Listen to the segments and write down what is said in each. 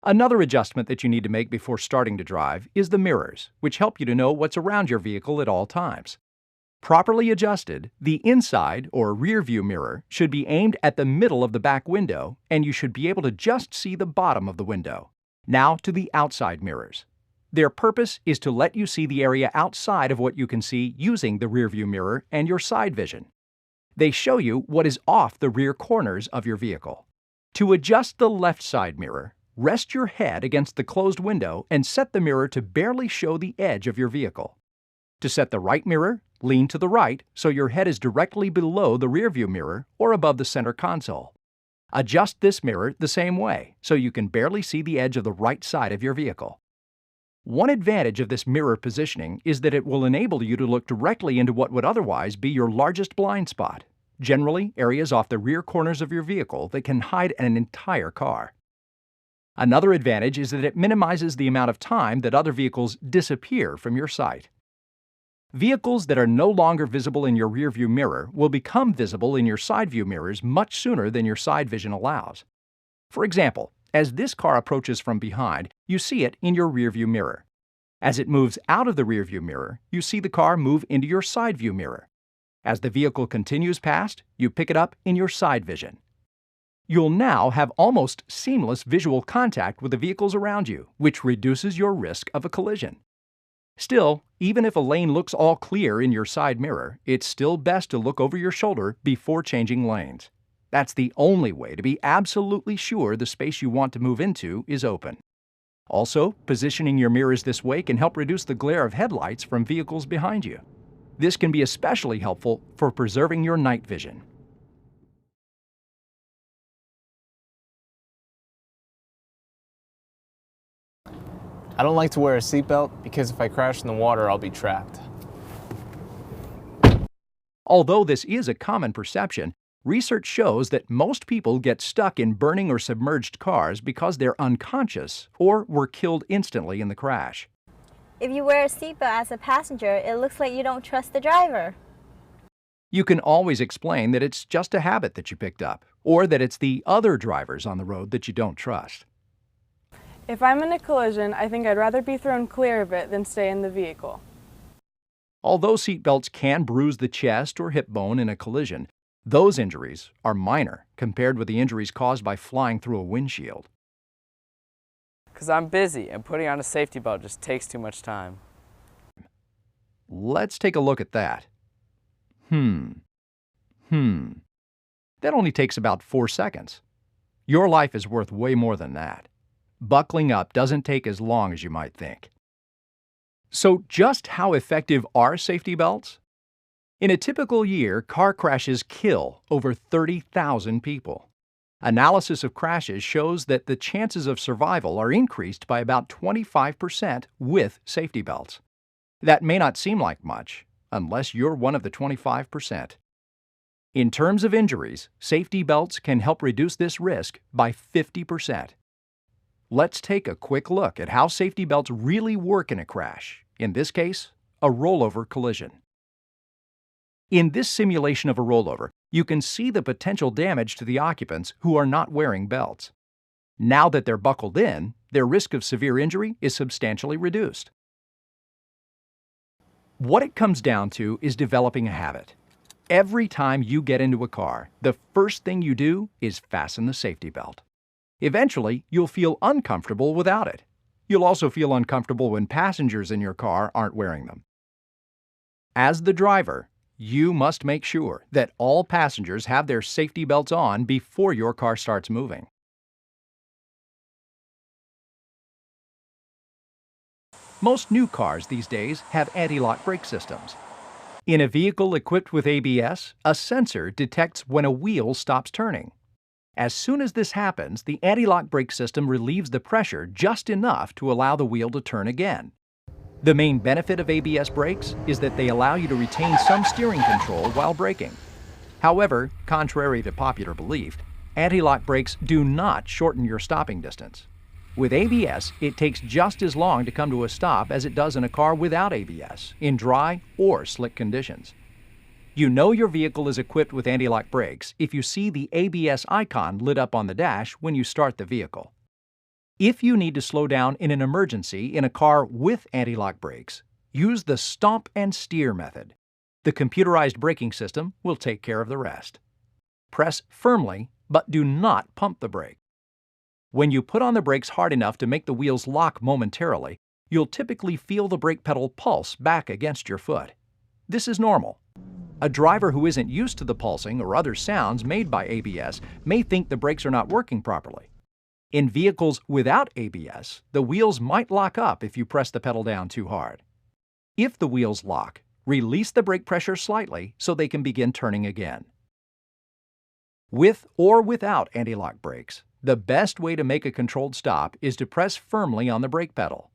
Another adjustment that you need to make before starting to drive is the mirrors, which help you to know what's around your vehicle at all times. Properly adjusted, the inside or rear view mirror should be aimed at the middle of the back window, and you should be able to just see the bottom of the window. Now to the outside mirrors. Their purpose is to let you see the area outside of what you can see using the rear view mirror and your side vision. They show you what is off the rear corners of your vehicle. To adjust the left side mirror, rest your head against the closed window and set the mirror to barely show the edge of your vehicle. To set the right mirror, lean to the right so your head is directly below the rear view mirror or above the center console. Adjust this mirror the same way so you can barely see the edge of the right side of your vehicle. One advantage of this mirror positioning is that it will enable you to look directly into what would otherwise be your largest blind spot, generally areas off the rear corners of your vehicle that can hide an entire car. Another advantage is that it minimizes the amount of time that other vehicles disappear from your sight. Vehicles that are no longer visible in your rearview mirror will become visible in your side view mirrors much sooner than your side vision allows. For example, as this car approaches from behind, you see it in your rearview mirror. As it moves out of the rearview mirror, you see the car move into your side view mirror. As the vehicle continues past, you pick it up in your side vision. You'll now have almost seamless visual contact with the vehicles around you, which reduces your risk of a collision. Still, even if a lane looks all clear in your side mirror, it's still best to look over your shoulder before changing lanes. That's the only way to be absolutely sure the space you want to move into is open. Also, positioning your mirrors this way can help reduce the glare of headlights from vehicles behind you. This can be especially helpful for preserving your night vision. I don't like to wear a seatbelt because if I crash in the water, I'll be trapped. Although this is a common perception, research shows that most people get stuck in burning or submerged cars because they're unconscious or were killed instantly in the crash. If you wear a seatbelt as a passenger, it looks like you don't trust the driver. You can always explain that it's just a habit that you picked up, or that it's the other drivers on the road that you don't trust. If I'm in a collision, I think I'd rather be thrown clear of it than stay in the vehicle. Although seatbelts can bruise the chest or hip bone in a collision, those injuries are minor compared with the injuries caused by flying through a windshield. Because I'm busy and putting on a safety belt just takes too much time. Let's take a look at that. That only takes about 4 seconds. Your life is worth way more than that. Buckling up doesn't take as long as you might think. So just how effective are safety belts? In a typical year, car crashes kill over 30,000 people. Analysis of crashes shows that the chances of survival are increased by about 25% with safety belts. That may not seem like much, unless you're one of the 25%. In terms of injuries, safety belts can help reduce this risk by 50%. Let's take a quick look at how safety belts really work in a crash, in this case, a rollover collision. In this simulation of a rollover, you can see the potential damage to the occupants who are not wearing belts. Now that they're buckled in, their risk of severe injury is substantially reduced. What it comes down to is developing a habit. Every time you get into a car, the first thing you do is fasten the safety belt. Eventually, you'll feel uncomfortable without it. You'll also feel uncomfortable when passengers in your car aren't wearing them. As the driver, you must make sure that all passengers have their safety belts on before your car starts moving. Most new cars these days have anti-lock brake systems. In a vehicle equipped with ABS, a sensor detects when a wheel stops turning. As soon as this happens, the anti-lock brake system relieves the pressure just enough to allow the wheel to turn again. The main benefit of ABS brakes is that they allow you to retain some steering control while braking. However, contrary to popular belief, anti-lock brakes do not shorten your stopping distance. With ABS, it takes just as long to come to a stop as it does in a car without ABS, in dry or slick conditions. You know your vehicle is equipped with anti-lock brakes if you see the ABS icon lit up on the dash when you start the vehicle. If you need to slow down in an emergency in a car with anti-lock brakes, use the stomp and steer method. The computerized braking system will take care of the rest. Press firmly, but do not pump the brake. When you put on the brakes hard enough to make the wheels lock momentarily, you'll typically feel the brake pedal pulse back against your foot. This is normal. A driver who isn't used to the pulsing or other sounds made by ABS may think the brakes are not working properly. In vehicles without ABS, the wheels might lock up if you press the pedal down too hard. If the wheels lock, release the brake pressure slightly so they can begin turning again. With or without anti-lock brakes, the best way to make a controlled stop is to press firmly on the brake pedal.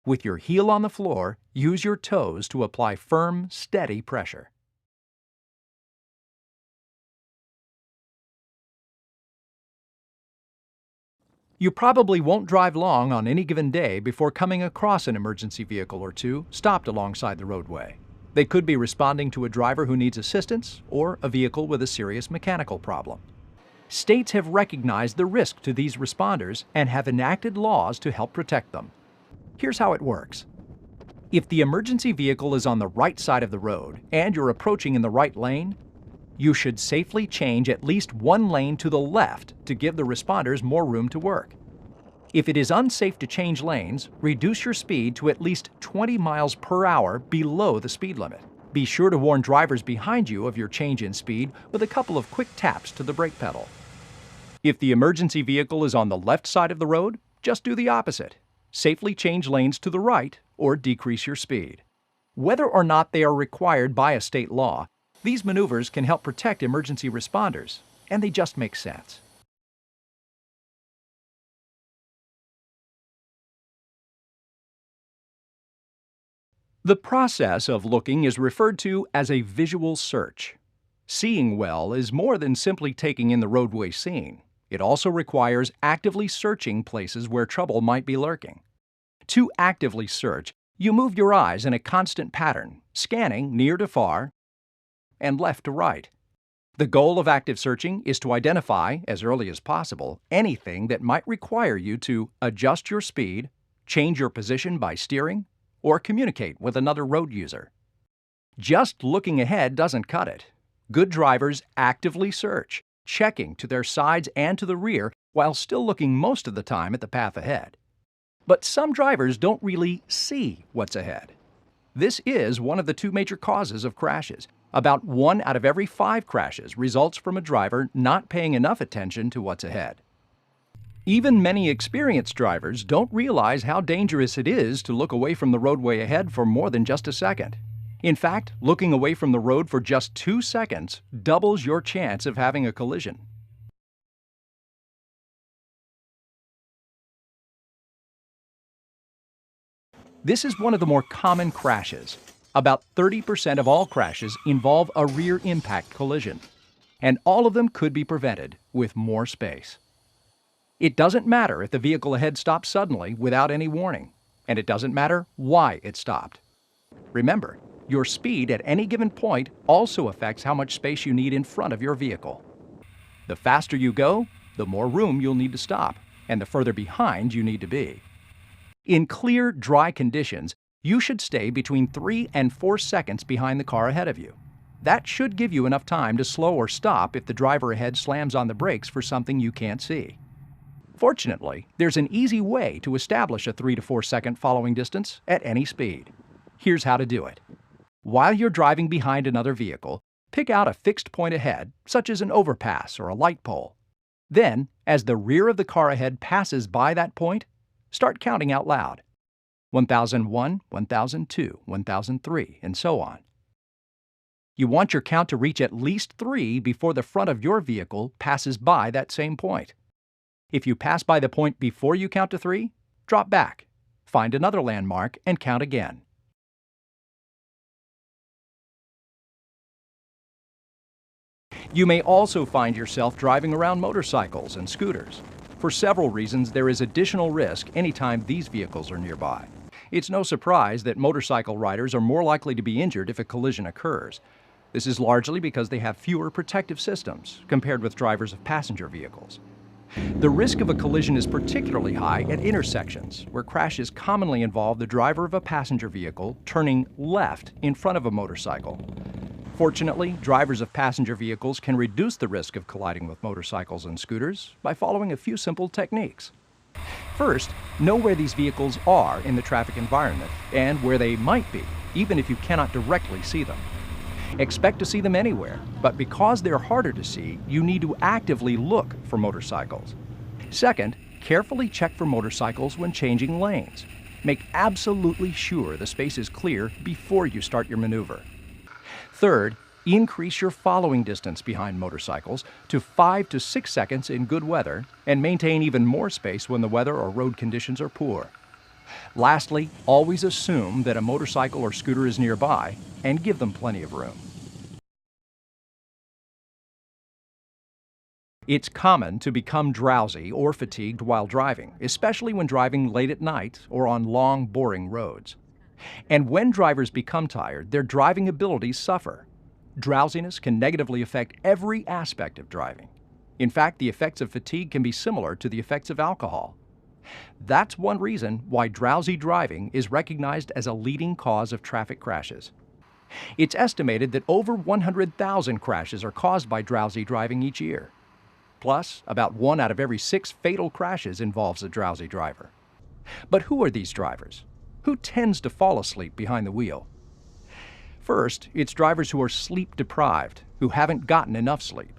With your heel on the floor, use your toes to apply firm, steady pressure. You probably won't drive long on any given day before coming across an emergency vehicle or two stopped alongside the roadway. They could be responding to a driver who needs assistance or a vehicle with a serious mechanical problem. States have recognized the risk to these responders and have enacted laws to help protect them. Here's how it works. If the emergency vehicle is on the right side of the road and you're approaching in the right lane, you should safely change at least one lane to the left to give the responders more room to work. If it is unsafe to change lanes, reduce your speed to at least 20 miles per hour below the speed limit. Be sure to warn drivers behind you of your change in speed with a couple of quick taps to the brake pedal. If the emergency vehicle is on the left side of the road, just do the opposite. Safely change lanes to the right or decrease your speed. Whether or not they are required by a state law, these maneuvers can help protect emergency responders, and they just make sense. The process of looking is referred to as a visual search. Seeing well is more than simply taking in the roadway scene. It also requires actively searching places where trouble might be lurking. To actively search, you move your eyes in a constant pattern, scanning near to far and left to right. The goal of active searching is to identify, as early as possible, anything that might require you to adjust your speed, change your position by steering, or communicate with another road user. Just looking ahead doesn't cut it. Good drivers actively search, checking to their sides and to the rear while still looking most of the time at the path ahead. But some drivers don't really see what's ahead. This is one of the two major causes of crashes. About 1 out of every 5 crashes results from a driver not paying enough attention to what's ahead. Even many experienced drivers don't realize how dangerous it is to look away from the roadway ahead for more than just a second. In fact, looking away from the road for just 2 seconds doubles your chance of having a collision. This is one of the more common crashes. About 30% of all crashes involve a rear impact collision, and all of them could be prevented with more space. It doesn't matter if the vehicle ahead stops suddenly without any warning, and it doesn't matter why it stopped. Remember, your speed at any given point also affects how much space you need in front of your vehicle. The faster you go, the more room you'll need to stop, and the further behind you need to be. In clear, dry conditions, you should stay between 3 and 4 seconds behind the car ahead of you. That should give you enough time to slow or stop if the driver ahead slams on the brakes for something you can't see. Fortunately, there's an easy way to establish a 3 to 4 second following distance at any speed. Here's how to do it. While you're driving behind another vehicle, pick out a fixed point ahead, such as an overpass or a light pole. Then, as the rear of the car ahead passes by that point, start counting out loud. 1001, 1002, 1003, and so on. You want your count to reach at least 3 before the front of your vehicle passes by that same point. If you pass by the point before you count to 3, drop back, find another landmark, and count again. You may also find yourself driving around motorcycles and scooters. For several reasons, there is additional risk anytime these vehicles are nearby. It's no surprise that motorcycle riders are more likely to be injured if a collision occurs. This is largely because they have fewer protective systems compared with drivers of passenger vehicles. The risk of a collision is particularly high at intersections, where crashes commonly involve the driver of a passenger vehicle turning left in front of a motorcycle. Fortunately, drivers of passenger vehicles can reduce the risk of colliding with motorcycles and scooters by following a few simple techniques. First, know where these vehicles are in the traffic environment and where they might be, even if you cannot directly see them. Expect to see them anywhere, but because they're harder to see, you need to actively look for motorcycles. Second, carefully check for motorcycles when changing lanes. Make absolutely sure the space is clear before you start your maneuver. Third, increase your following distance behind motorcycles to 5 to 6 seconds in good weather and maintain even more space when the weather or road conditions are poor. Lastly, always assume that a motorcycle or scooter is nearby and give them plenty of room. It's common to become drowsy or fatigued while driving, especially when driving late at night or on long, boring roads. And when drivers become tired, their driving abilities suffer. Drowsiness can negatively affect every aspect of driving. In fact, the effects of fatigue can be similar to the effects of alcohol. That's one reason why drowsy driving is recognized as a leading cause of traffic crashes. It's estimated that over 100,000 crashes are caused by drowsy driving each year. Plus, about 1 out of every 6 fatal crashes involves a drowsy driver. But who are these drivers? Who tends to fall asleep behind the wheel? First, it's drivers who are sleep deprived, who haven't gotten enough sleep.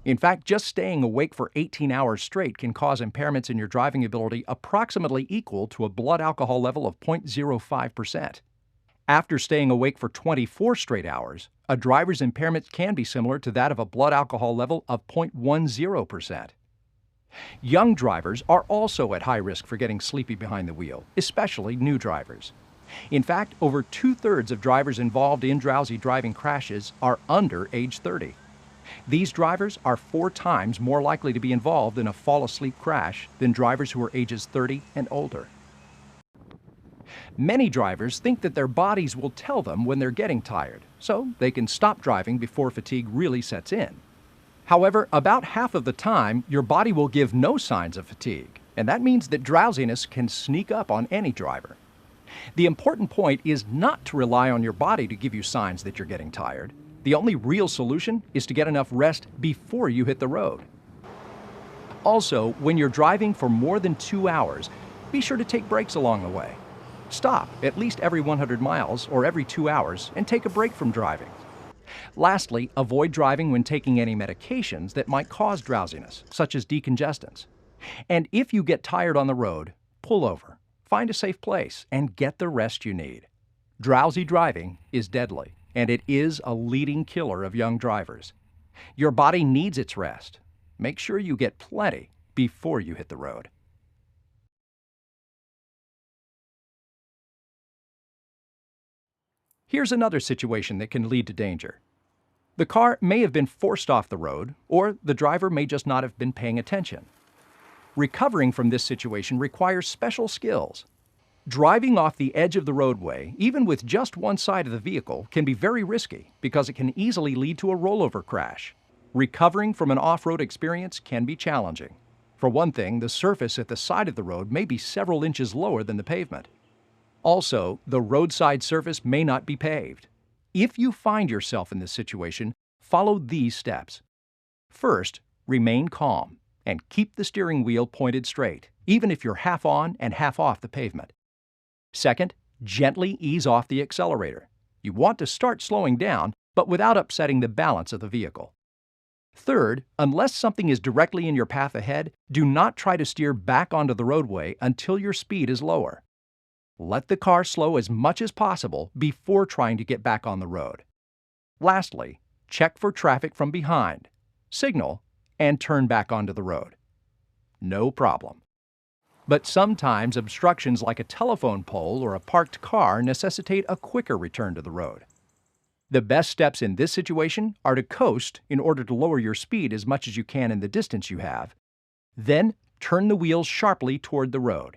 In fact, just staying awake for 18 hours straight can cause impairments in your driving ability approximately equal to a blood alcohol level of 0.05%. After staying awake for 24 straight hours, a driver's impairment can be similar to that of a blood alcohol level of 0.10%. Young drivers are also at high risk for getting sleepy behind the wheel, especially new drivers. In fact, over 2/3 of drivers involved in drowsy driving crashes are under age 30. These drivers are 4 times more likely to be involved in a fall-asleep crash than drivers who are ages 30 and older. Many drivers think that their bodies will tell them when they're getting tired, so they can stop driving before fatigue really sets in. However, about half of the time, your body will give no signs of fatigue, and that means that drowsiness can sneak up on any driver. The important point is not to rely on your body to give you signs that you're getting tired. The only real solution is to get enough rest before you hit the road. Also, when you're driving for more than 2 hours, be sure to take breaks along the way. Stop at least every 100 miles or every 2 hours and take a break from driving. Lastly, avoid driving when taking any medications that might cause drowsiness, such as decongestants. And if you get tired on the road, pull over, find a safe place, and get the rest you need. Drowsy driving is deadly, and it is a leading killer of young drivers. Your body needs its rest. Make sure you get plenty before you hit the road. Here's another situation that can lead to danger. The car may have been forced off the road, or the driver may just not have been paying attention. Recovering from this situation requires special skills. Driving off the edge of the roadway, even with just one side of the vehicle, can be very risky because it can easily lead to a rollover crash. Recovering from an off-road experience can be challenging. For one thing, the surface at the side of the road may be several inches lower than the pavement. Also, the roadside surface may not be paved. If you find yourself in this situation, follow these steps. First, remain calm and keep the steering wheel pointed straight, even if you're half on and half off the pavement. Second, gently ease off the accelerator. You want to start slowing down, but without upsetting the balance of the vehicle. Third, unless something is directly in your path ahead, do not try to steer back onto the roadway until your speed is lower. Let the car slow as much as possible before trying to get back on the road. Lastly, check for traffic from behind, signal, and turn back onto the road. No problem. But sometimes obstructions like a telephone pole or a parked car necessitate a quicker return to the road. The best steps in this situation are to coast in order to lower your speed as much as you can in the distance you have. Then turn the wheels sharply toward the road.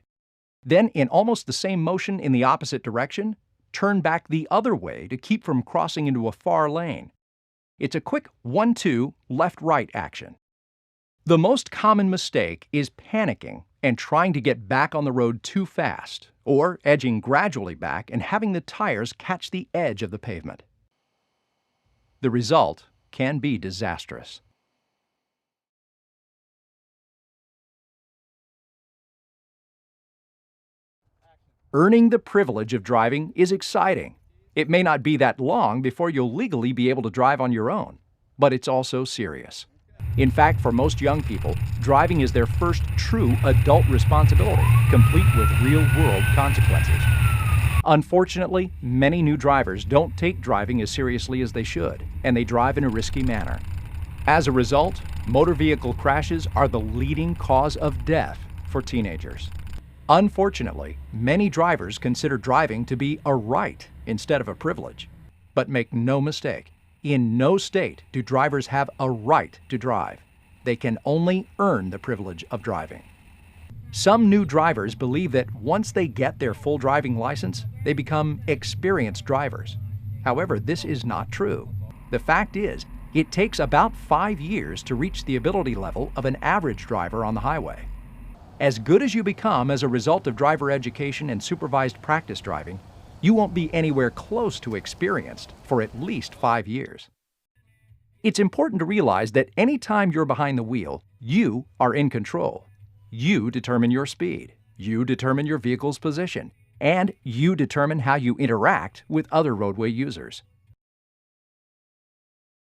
Then, in almost the same motion in the opposite direction, turn back the other way to keep from crossing into a far lane. It's a quick 1-2 left-right action. The most common mistake is panicking and trying to get back on the road too fast, or edging gradually back and having the tires catch the edge of the pavement. The result can be disastrous. Earning the privilege of driving is exciting. It may not be that long before you'll legally be able to drive on your own, but it's also serious. In fact, for most young people, driving is their first true adult responsibility, complete with real-world consequences. Unfortunately, many new drivers don't take driving as seriously as they should, and they drive in a risky manner. As a result, motor vehicle crashes are the leading cause of death for teenagers. Unfortunately, many drivers consider driving to be a right instead of a privilege. But make no mistake, in no state do drivers have a right to drive. They can only earn the privilege of driving. Some new drivers believe that once they get their full driving license, they become experienced drivers. However, this is not true. The fact is, it takes about 5 years to reach the ability level of an average driver on the highway. As good as you become as a result of driver education and supervised practice driving, you won't be anywhere close to experienced for at least 5 years. It's important to realize that any time you're behind the wheel, you are in control. You determine your speed, you determine your vehicle's position, and you determine how you interact with other roadway users.